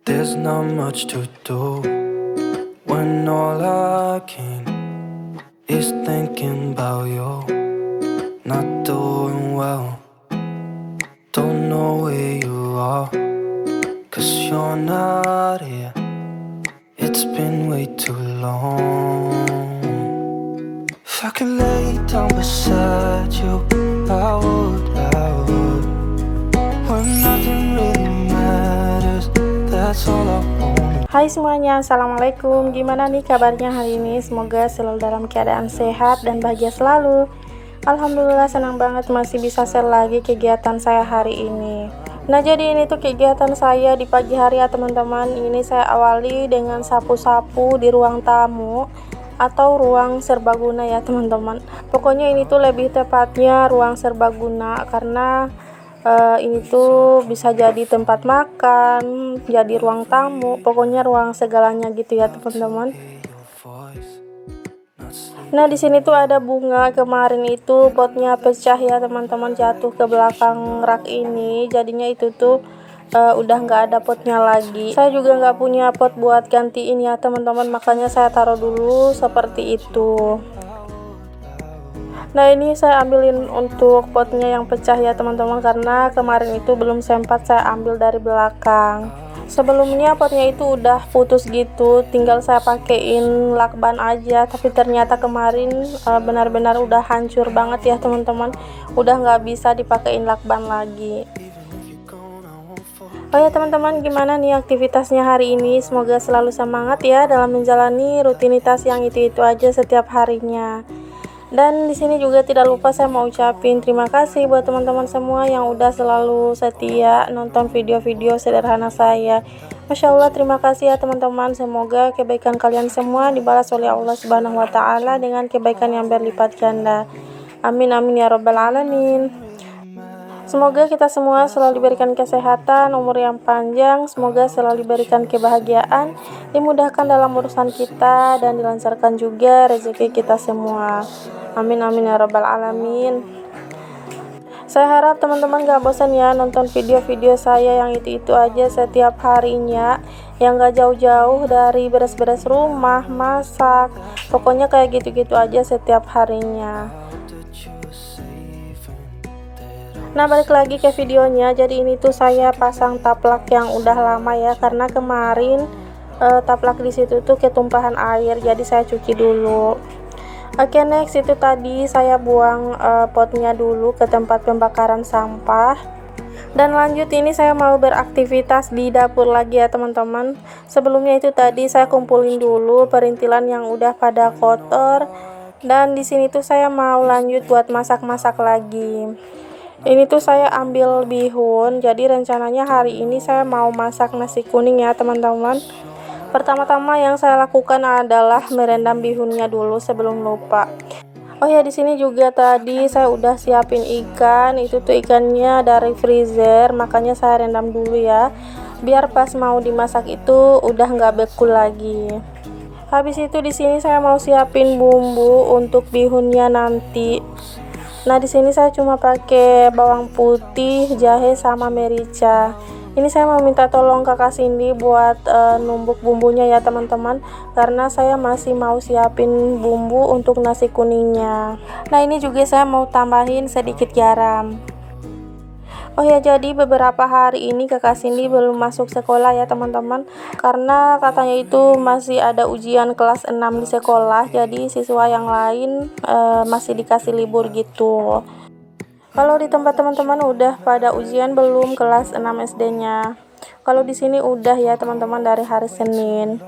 There's not much to do when all I can is thinking about you. Not doing well, don't know where you are, 'cause you're not here. It's been way too long. If I could lay down beside you, I would. When nothing really matters, that's all I want. Hai semuanya, assalamualaikum. Gimana nih kabarnya hari ini? Semoga selalu dalam keadaan sehat dan bahagia selalu. Alhamdulillah, senang banget masih bisa share lagi kegiatan saya hari ini. Nah, jadi ini tuh kegiatan saya di pagi hari ya teman-teman. Ini saya awali dengan sapu-sapu di ruang tamu atau ruang serbaguna ya teman-teman. Pokoknya ini tuh lebih tepatnya ruang serbaguna karena ini tuh bisa jadi tempat makan, jadi ruang tamu, pokoknya ruang segalanya gitu ya teman-teman. Nah, di sini tuh ada bunga, kemarin itu potnya pecah ya teman-teman, jatuh ke belakang rak ini, jadinya itu tuh udah nggak ada potnya lagi. Saya juga nggak punya pot buat gantiin ya teman-teman, makanya saya taruh dulu seperti itu. Nah, ini saya ambilin untuk potnya yang pecah ya teman-teman, karena kemarin itu belum sempat saya ambil dari belakang. Sebelumnya potnya itu udah putus gitu, tinggal saya pakein lakban aja, tapi ternyata kemarin benar-benar udah hancur banget ya teman-teman, udah nggak bisa dipakein lakban lagi. Oh ya teman-teman, gimana nih aktivitasnya hari ini? Semoga selalu semangat ya dalam menjalani rutinitas yang itu-itu aja setiap harinya. Dan di sini juga tidak lupa saya mau ucapin terima kasih buat teman-teman semua yang udah selalu setia nonton video-video sederhana saya. Masya Allah, terima kasih ya teman-teman. Semoga kebaikan kalian semua dibalas oleh Allah Subhanahu wa Ta'ala dengan kebaikan yang berlipat ganda. Amin amin ya robbal alamin. Semoga kita semua selalu diberikan kesehatan, umur yang panjang, semoga selalu diberikan kebahagiaan, dimudahkan dalam urusan kita, dan dilancarkan juga rezeki kita semua. Amin amin ya rabbal alamin. Saya harap teman-teman gak bosan ya nonton video-video saya yang itu-itu aja setiap harinya, yang gak jauh-jauh dari beres-beres rumah, masak, pokoknya kayak gitu-gitu aja setiap harinya. Nah, balik lagi ke videonya. Jadi ini tuh saya pasang taplak yang udah lama ya, karena kemarin taplak di situ tuh ketumpahan air, jadi saya cuci dulu. Oke, next itu tadi saya buang potnya dulu ke tempat pembakaran sampah. Dan lanjut ini saya mau beraktivitas di dapur lagi ya teman-teman. Sebelumnya itu tadi saya kumpulin dulu perintilan yang udah pada kotor. Dan di sini tuh saya mau lanjut buat masak-masak lagi. Ini tuh saya ambil bihun, jadi rencananya hari ini saya mau masak nasi kuning ya teman-teman. Pertama-tama yang saya lakukan adalah merendam bihunnya dulu sebelum lupa. Oh ya, di sini juga tadi saya udah siapin ikan, itu tuh ikannya dari freezer, makanya saya rendam dulu ya, biar pas mau dimasak itu udah nggak beku lagi. Habis itu di sini saya mau siapin bumbu untuk bihunnya nanti. Nah, di sini saya cuma pakai bawang putih, jahe sama merica. Ini saya mau minta tolong Kakak Cindy buat numbuk bumbunya ya teman-teman, karena saya masih mau siapin bumbu untuk nasi kuningnya. Nah, ini juga saya mau tambahin sedikit garam. Oh ya, jadi beberapa hari ini Kakak Cindy belum masuk sekolah ya teman-teman, karena katanya itu masih ada ujian kelas 6 di sekolah, jadi siswa yang lain masih dikasih libur gitu. Kalau di tempat teman-teman udah pada ujian belum kelas 6 SD-nya? Kalau di sini udah ya teman-teman, dari hari Senin.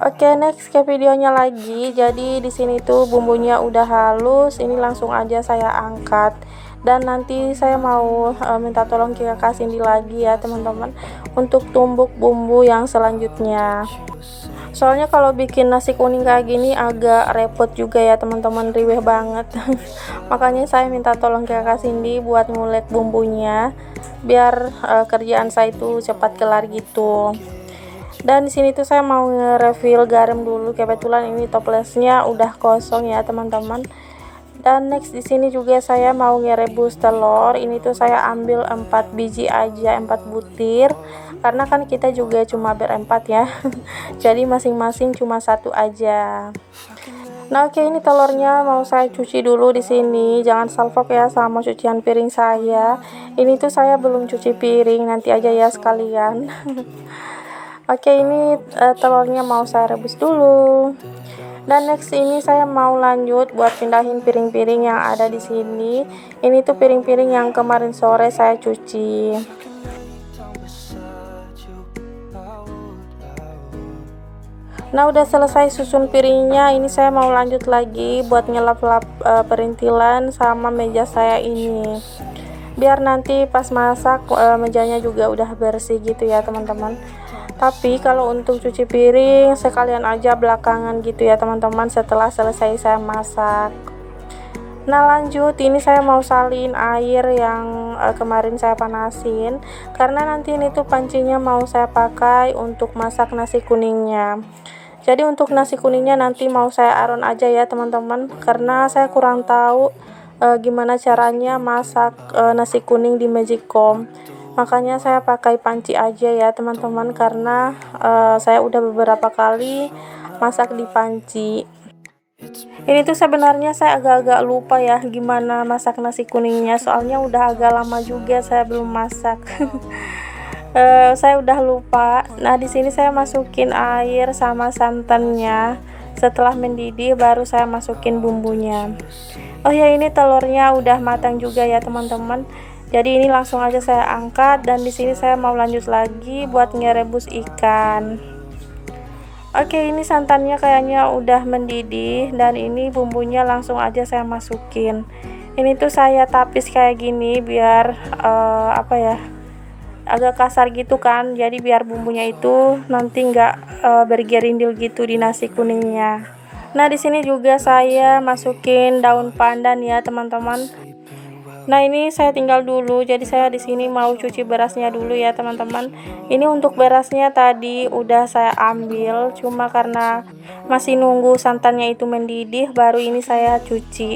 Oke, next ke videonya lagi. Jadi di sini tuh bumbunya udah halus, ini langsung aja saya angkat. Dan nanti saya mau minta tolong ke Kakak Cindy lagi ya teman-teman untuk tumbuk bumbu yang selanjutnya. Soalnya kalau bikin nasi kuning kayak gini agak repot juga ya teman-teman, riweh banget. Makanya saya minta tolong ke Kakak Cindy buat ngulek bumbunya biar kerjaan saya itu cepat kelar gitu. Dan di sini tuh saya mau nge-refill garam dulu, kebetulan ini toplesnya udah kosong ya teman-teman. Dan next di sini juga saya mau ngerebus telur. Ini tuh saya ambil 4 biji aja, 4 butir. karena kan kita juga cuma berempat ya. Jadi masing-masing cuma satu aja. Nah, oke, ini telurnya mau saya cuci dulu di sini. Jangan salfok ya sama cucian piring saya. Ini tuh saya belum cuci piring, nanti aja ya sekalian. Oke, ini telurnya mau saya rebus dulu. Dan next ini saya mau lanjut buat pindahin piring-piring yang ada di sini. Ini tuh piring-piring yang kemarin sore saya cuci. Nah, udah selesai susun piringnya. Ini saya mau lanjut lagi buat ngelap-lap perintilan sama meja saya ini. Biar nanti pas masak mejanya juga udah bersih gitu ya teman-teman. Tapi kalau untuk cuci piring sekalian aja belakangan gitu ya teman-teman, setelah selesai saya masak. Nah, lanjut ini saya mau salin air yang kemarin saya panasin, karena nanti ini tuh pancinya mau saya pakai untuk masak nasi kuningnya. Jadi untuk nasi kuningnya nanti mau saya aron aja ya teman-teman, karena saya kurang tahu gimana caranya masak nasi kuning di Magicom. Makanya saya pakai panci aja ya teman-teman, karena saya udah beberapa kali masak di panci. Ini tuh sebenarnya saya agak-agak lupa ya gimana masak nasi kuningnya, soalnya udah agak lama juga saya belum masak. Saya udah lupa. Nah, di sini saya masukin air sama santannya. Setelah mendidih baru saya masukin bumbunya. Oh ya, ini telurnya udah matang juga ya teman-teman. Jadi ini langsung aja saya angkat, dan di sini saya mau lanjut lagi buat ngerebus ikan. Oke, ini santannya kayaknya udah mendidih, dan ini bumbunya langsung aja saya masukin. Ini tuh saya tapis kayak gini biar agak kasar gitu kan, jadi biar bumbunya itu nanti nggak bergerindil gitu di nasi kuningnya. Nah, di sini juga saya masukin daun pandan ya teman-teman. Nah, ini saya tinggal dulu, jadi saya di sini mau cuci berasnya dulu ya teman-teman. Ini untuk berasnya tadi udah saya ambil, cuma karena masih nunggu santannya itu mendidih baru ini saya cuci.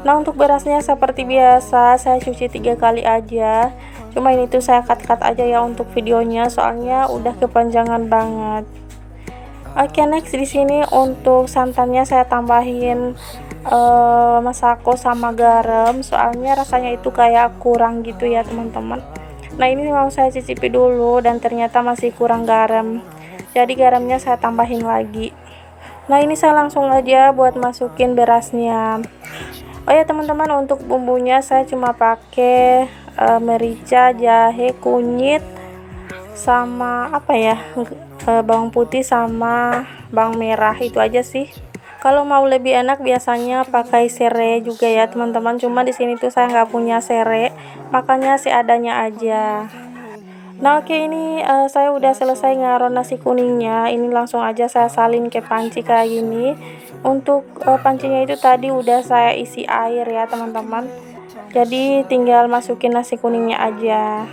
Nah, untuk berasnya seperti biasa saya cuci 3 kali aja. Cuma ini tuh saya cut-cut aja ya untuk videonya, soalnya udah kepanjangan banget. Oke, next di sini untuk santannya saya tambahin masako sama garam, soalnya rasanya itu kayak kurang gitu ya teman-teman. Nah, ini mau saya cicipi dulu dan ternyata masih kurang garam, jadi garamnya saya tambahin lagi. Nah, ini saya langsung aja buat masukin berasnya. Oh ya teman-teman, untuk bumbunya saya cuma pakai merica, jahe, kunyit, sama bawang putih sama bawang merah, itu aja sih. Kalau mau lebih enak biasanya pakai serai juga ya teman-teman, cuma di sini tuh saya nggak punya serai, makanya seadanya aja. Nah, oke, ini saya udah selesai ngaron nasi kuningnya. Ini langsung aja saya salin ke panci kayak gini. Untuk pancinya itu tadi udah saya isi air ya teman-teman, jadi tinggal masukin nasi kuningnya aja.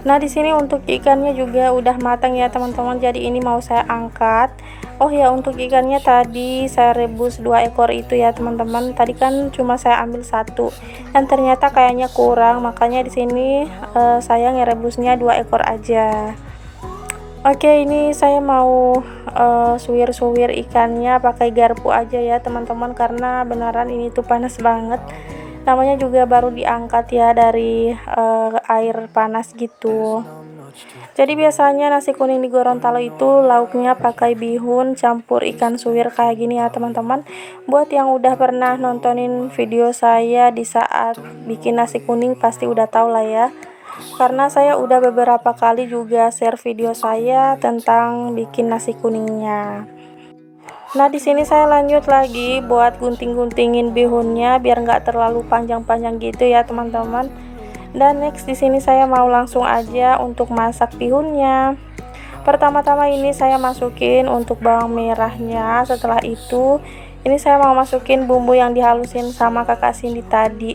Nah, di sini untuk ikannya juga udah matang ya teman-teman, jadi ini mau saya angkat. Oh ya, untuk ikannya tadi saya rebus 2 ekor itu ya teman-teman. Tadi kan cuma saya ambil 1 dan ternyata kayaknya kurang, makanya di sini saya ngerebusnya 2 ekor aja. Oke, ini saya mau suwir-suwir ikannya pakai garpu aja ya teman-teman, karena beneran ini tuh panas banget. Namanya juga baru diangkat ya dari air panas gitu. Jadi biasanya nasi kuning di Gorontalo itu lauknya pakai bihun campur ikan suwir kayak gini ya teman-teman. Buat yang udah pernah nontonin video saya di saat bikin nasi kuning pasti udah tahu lah ya, karena saya udah beberapa kali juga share video saya tentang bikin nasi kuningnya. Nah, di sini saya lanjut lagi buat gunting-guntingin bihunnya biar nggak terlalu panjang-panjang gitu ya teman-teman. Dan next di sini saya mau langsung aja untuk masak bihunnya. Pertama-tama ini saya masukin untuk bawang merahnya. Setelah itu ini saya mau masukin bumbu yang dihalusin sama kakak Cindy tadi.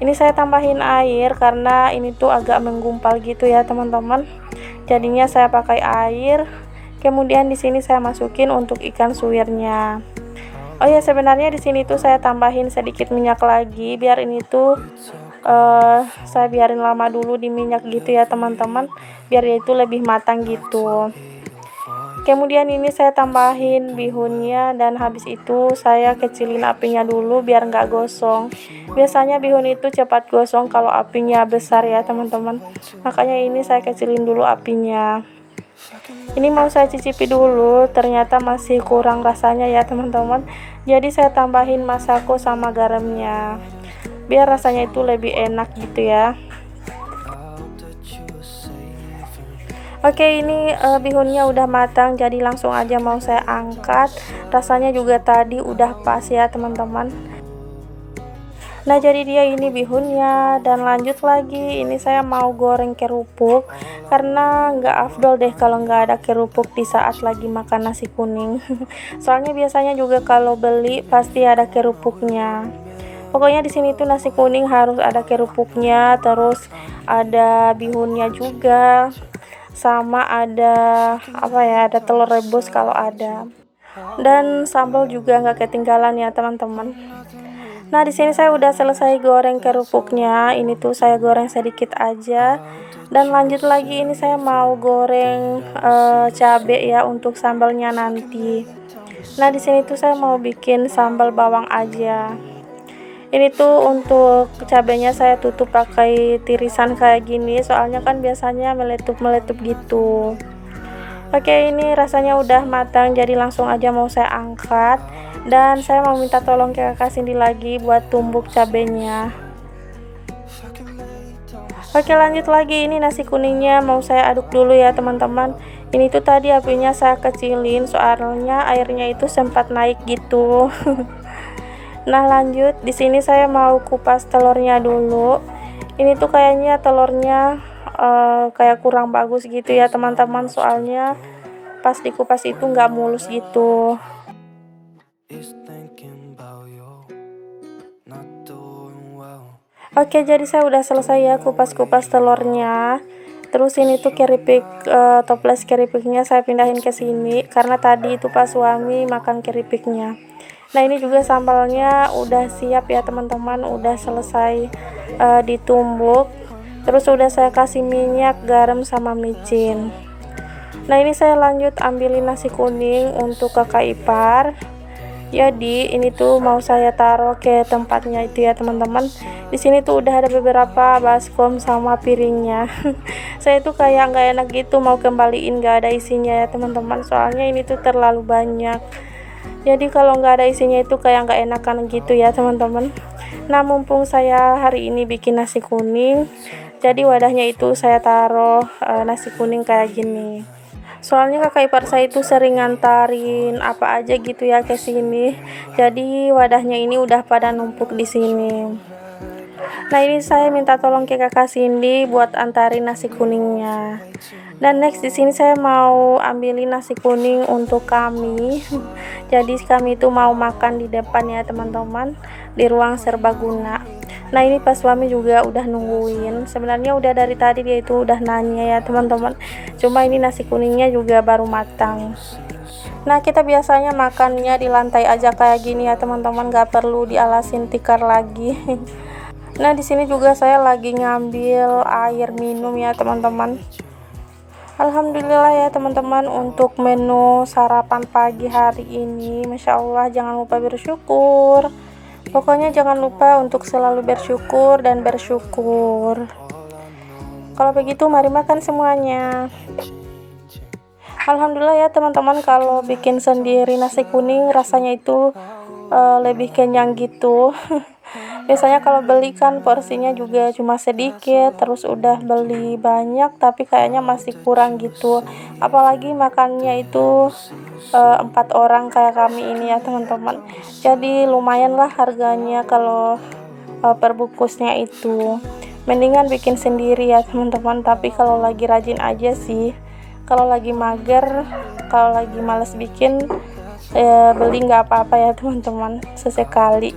Ini saya tambahin air karena ini tuh agak menggumpal gitu ya teman-teman. Jadinya saya pakai air. Kemudian di sini saya masukin untuk ikan suwirnya. Oh ya, sebenarnya di sini tuh saya tambahin sedikit minyak lagi biar ini tuh saya biarin lama dulu di minyak gitu ya teman-teman, biar dia itu lebih matang gitu. Kemudian ini saya tambahin bihunnya dan habis itu saya kecilin apinya dulu biar nggak gosong. Biasanya bihun itu cepat gosong kalau apinya besar ya teman-teman, makanya ini saya kecilin dulu apinya. Ini mau saya cicipi dulu, ternyata masih kurang rasanya ya teman-teman, jadi saya tambahin masako sama garamnya biar rasanya itu lebih enak gitu ya. Oke, ini bihunnya udah matang, jadi langsung aja mau saya angkat. Rasanya juga tadi udah pas ya teman-teman. Nah, jadi dia ini bihunnya, dan lanjut lagi ini saya mau goreng kerupuk karena nggak afdol deh kalau nggak ada kerupuk di saat lagi makan nasi kuning. Soalnya biasanya juga kalau beli pasti ada kerupuknya. Pokoknya di sini tuh nasi kuning harus ada kerupuknya, terus ada bihunnya juga, sama ada apa ya, ada telur rebus kalau ada, dan sambal juga nggak ketinggalan ya teman-teman. Nah, di sini saya udah selesai goreng kerupuknya. Ini tuh saya goreng sedikit aja. Dan lanjut lagi ini saya mau goreng cabai ya untuk sambalnya nanti. Nah, di sini tuh saya mau bikin sambal bawang aja. Ini tuh untuk cabenya saya tutup pakai tirisan kayak gini, soalnya kan biasanya meletup-meletup gitu. Oke, ini rasanya udah matang, jadi langsung aja mau saya angkat. Dan saya mau minta tolong ke kakak Cindy lagi buat tumbuk cabenya. Oke, lanjut lagi, ini nasi kuningnya mau saya aduk dulu ya teman-teman. Ini tuh tadi apinya saya kecilin, soalnya airnya itu sempat naik gitu. Nah, lanjut di sini saya mau kupas telurnya dulu. Ini tuh kayaknya telurnya kayak kurang bagus gitu ya teman-teman, soalnya pas dikupas itu nggak mulus gitu. Oke, jadi saya udah selesai ya kupas-kupas telurnya. Terus ini tuh keripik, toples keripiknya saya pindahin ke sini karena tadi itu pas suami makan keripiknya. Nah, ini juga sambalnya udah siap ya teman-teman, udah selesai ditumbuk. Terus udah saya kasih minyak, garam sama micin. Nah, ini saya lanjut ambilin nasi kuning untuk kakak ipar. Jadi ini tuh mau saya taruh ke tempatnya itu ya teman-teman. Di sini tuh udah ada beberapa baskom sama piringnya. Saya tuh kayak nggak enak gitu mau kembaliin nggak ada isinya ya teman-teman. Soalnya ini tuh terlalu banyak. Jadi kalau nggak ada isinya itu kayak nggak enakan gitu ya teman-teman. Nah, mumpung saya hari ini bikin nasi kuning, jadi wadahnya itu saya taruh nasi kuning kayak gini. Soalnya kakak ipar saya itu sering ngantarin apa aja gitu ya ke sini. Jadi wadahnya ini udah pada numpuk di sini. Nah, ini saya minta tolong ke kakak Cindy buat antarin nasi kuningnya. Dan next di sini saya mau ambilin nasi kuning untuk kami. Jadi kami itu mau makan di depan ya teman-teman, di ruang serbaguna. Nah, ini pas suami juga udah nungguin. Sebenarnya udah dari tadi dia itu udah nanya ya teman-teman. Cuma ini nasi kuningnya juga baru matang. Nah, kita biasanya makannya di lantai aja kayak gini ya teman-teman, gak perlu dialasin tikar lagi. Nah, di sini juga saya lagi ngambil air minum ya teman-teman. Alhamdulillah ya teman-teman, untuk menu sarapan pagi hari ini, Masya Allah, jangan lupa bersyukur. Pokoknya jangan lupa untuk selalu bersyukur dan bersyukur. Kalau begitu mari makan semuanya. Alhamdulillah ya teman-teman, kalau bikin sendiri nasi kuning rasanya itu lebih kenyang gitu. Biasanya kalau beli kan porsinya juga cuma sedikit, terus udah beli banyak tapi kayaknya masih kurang gitu. Apalagi makannya itu 4 orang kayak kami ini ya teman-teman. Jadi lumayan lah harganya kalau perbungkusnya itu. Mendingan bikin sendiri ya teman-teman, tapi kalau lagi rajin aja sih. Kalau lagi mager, kalau lagi males bikin, beli nggak apa-apa ya teman-teman, sesekali.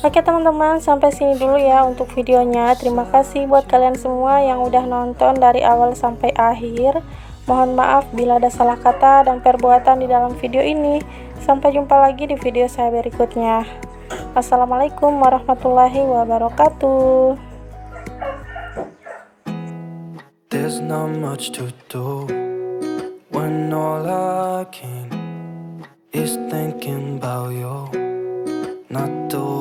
Oke teman-teman, sampai sini dulu ya untuk videonya. Terima kasih buat kalian semua yang udah nonton dari awal sampai akhir. Mohon maaf bila ada salah kata dan perbuatan di dalam video ini. Sampai jumpa lagi di video saya berikutnya. Assalamualaikum warahmatullahi wabarakatuh. There's not much to do when all I can is thinking about you, not doing